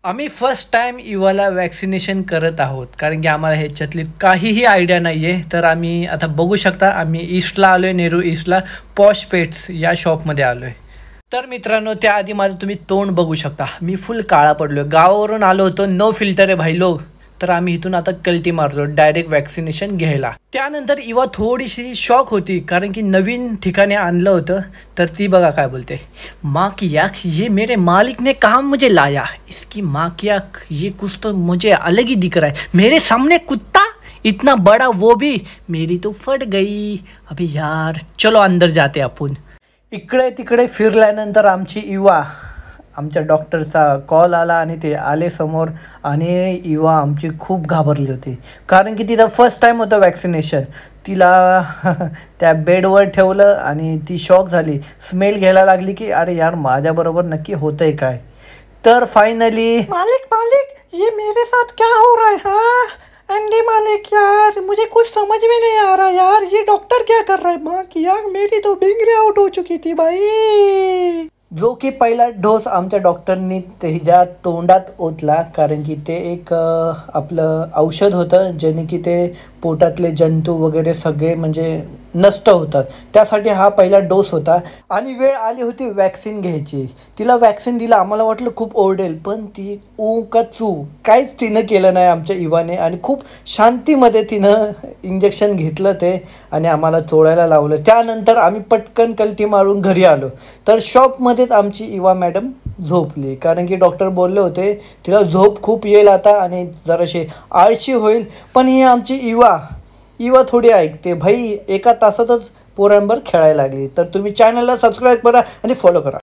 आम्ही first time इवाला vaccination करत आहोत, कारण की आम्हाला ह्याच्यातली काहीही आयडिया नाही आहे. तर आम्ही आता बघू शकता, आम्ही ईस्टला आलो आहे, नेहरू ईस्टला पॉश पेट्स या शॉपमध्ये आलो आहे. तर मित्रांनो, त्याआधी माझं तुम्ही तोंड बघू शकता, मी फुल काळा पडलो. गावावरून आलो होतो, नो फिल्टर आहे भाई लोक. तर आम्ही इथून आता कल्टी मारतो डायरेक्ट वॅक्सिनेशन घ्यायला. त्यानंतर इवा थोडीशी शॉक होती, कारण की नवीन ठिकाणी आणलं होतं. तर ती बघा काय बोलते, माँ की आँख, ये मेरे मालिक ने कहा मुझे लाया, इसकी माँ की आँख, ये कुछ तो मुझे अलग ही दिख रहा है, मेरे सामने कुत्ता इतना बड़ा, वो भी. मेरी तो फट गई. अबे यार, चलो अंदर जाते आपण. इकडे तिकडे फिरल्यानंतर आमची इवा, आमच्या डॉक्टरचा कॉल आला आणि ते आले समोर. आणि इवा आमची खूप घाबरली होती, कारण की तिथं फर्स्ट टाईम होतं वॅक्सिनेशन. तिला त्या बेडवर ठेवलं आणि ती शॉक झाली. स्मेल घ्यायला लागली की अरे यार, माझ्याबरोबर नक्की होतं आहे काय. तर फायनली, मालिक मालिक, ये मेरे साथ क्या हो रहा है? हाँ अंडे मालिक, यार मुझे कुछ समझ में नहीं आ रहा यार, ये डॉक्टर क्या कर रहा है? माँ की यार, मेरी तो बिंगरी आउट हो चुकी थी भाई. जो की पहिला डोस आमच्या डॉक्टरनी त्याच्या तोंडात ओतला, कारण की ते एक आपलं औषध होतं, ज्याने की ते पोटातले जंतू वगैरे सगळे म्हणजे नष्ट होतात. त्यासाठी हा पहिला डोस होता. आणि वेळ आली होती वॅक्सिन घ्यायची. तिला वॅक्सिन दिलं. आम्हाला वाटलं खूप ओरडेल, पण ती ऊ का चू काहीच तिनं केलं नाही आमच्या इवाने. आणि खूप शांतीमध्ये तिनं इंजेक्शन घेतलं ते आणि आम्हाला चोळायला लावलं. त्यानंतर आम्ही पटकन कल्टी मारून घरी आलो. तर शॉपमध्येच आमची इवा मॅडम झोपली, कारण की डॉक्टर बोलले होते तिला झोप खूप येईल आता आणि जराशी आळशी होईल. पण ही आमची इवा थोडी ऐकते भाई. एका तासातच पोरांवर खेळायला लागली. तर तुम्ही चॅनलला सबस्क्राईब करा आणि फॉलो करा.